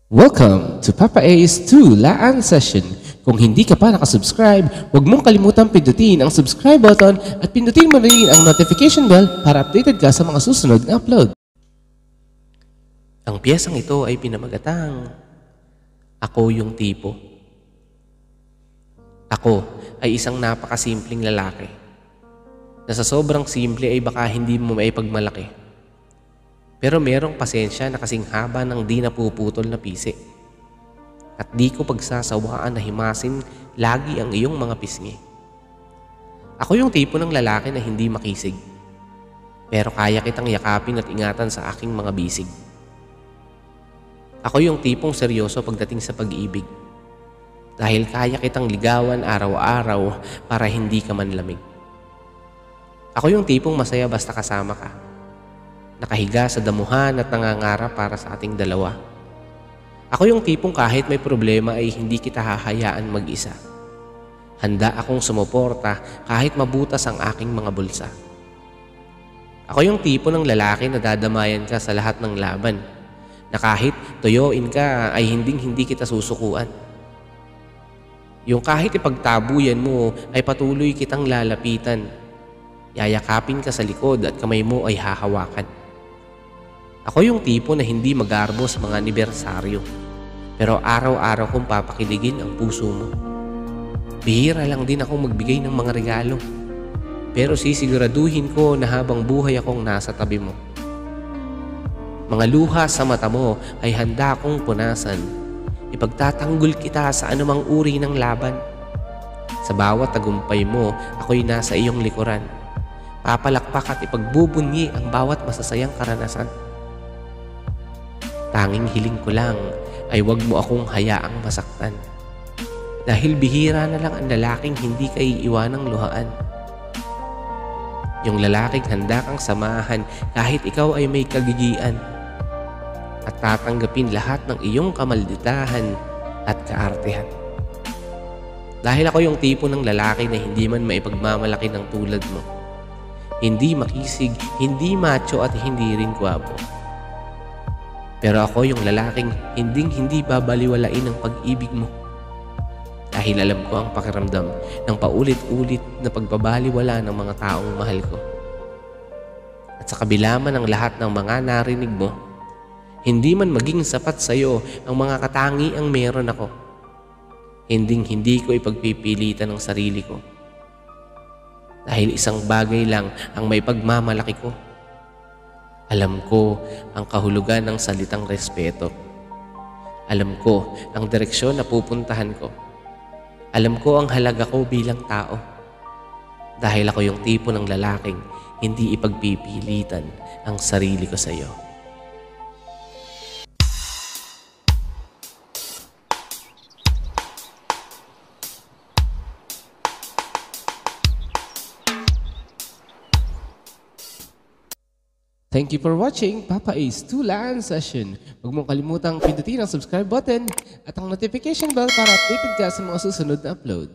Welcome to Papa A's 2 Laan Session. Kung hindi ka pa nakasubscribe, huwag mong kalimutang pindutin ang subscribe button at pindutin mo rin ang notification bell para updated ka sa mga susunod na upload. Ang piyesang ito ay pinamagatang Ako yung tipo. Ako ay isang napakasimpleng lalaki na sa sobrang simple ay baka hindi mo maipagmalaki. Pero merong pasensya na kasing haba ng di napuputol na pisi. At di ko pagsasawaan na himasin lagi ang iyong mga pisngi. Ako yung tipo ng lalaki na hindi makisig, pero kaya kitang yakapin at ingatan sa aking mga bisig. Ako yung tipong seryoso pagdating sa pag-ibig, dahil kaya kitang ligawan araw-araw para hindi ka manlamig. Ako yung tipong masaya basta kasama ka, nakahiga sa damuhan at nangangarap para sa ating dalawa. Ako yung tipong kahit may problema ay hindi kita hahayaan mag-isa. Handa akong sumuporta kahit mabutas ang aking mga bulsa. Ako yung tipo ng lalaki na dadamayan ka sa lahat ng laban, na kahit tuyuin ka ay hindi kita susukuan. Yung kahit ipagtabuyan mo ay patuloy kitang lalapitan. Yayakapin ka sa likod at kamay mo ay hahawakan. Ako yung tipo na hindi magarbo sa mga anibersaryo, pero araw-araw kong papakiligin ang puso mo. Bihira lang din ako magbigay ng mga regalo, pero sisiguraduhin ko na habang buhay akong nasa tabi mo. Mga luha sa mata mo ay handa kong punasan. Ipagtatanggol kita sa anumang uri ng laban. Sa bawat tagumpay mo, ako'y nasa iyong likuran. Papalakpak at ipagbubunyi ang bawat masasayang karanasan. Tanging hiling ko lang ay wag mo akong hayaang masaktan, dahil bihira na lang ang lalaking hindi ka iiwanang luhaan. Yung lalaking handa kang samahan kahit ikaw ay may kagigian, at tatanggapin lahat ng iyong kamalditahan at kaartehan. Dahil ako yung tipo ng lalaki na hindi man maipagmamalaki ng tulad mo. Hindi makisig, hindi macho at hindi rin gwapo. Pero ako yung lalaking hindi babaliwalain ang pag-ibig mo. Dahil alam ko ang pakiramdam ng paulit-ulit na pagbabaliwala ng mga taong mahal ko. At sa kabila man ng lahat ng mga narinig mo, hindi man maging sapat sa iyo ang mga katangiang meron ako. Hindi ko ipagpipilitan ang sarili ko. Dahil isang bagay lang ang may pagmamalaki ko. Alam ko ang kahulugan ng salitang respeto. Alam ko ang direksyon na pupuntahan ko. Alam ko ang halaga ko bilang tao. Dahil ako yung tipo ng lalaking hindi ipagpipilitan ang sarili ko sa iyo. Thank you for watching Papa A's 2 Laan Session. Huwag mong kalimutang pindutin ang subscribe button at ang notification bell para updated ka sa mga susunod na upload.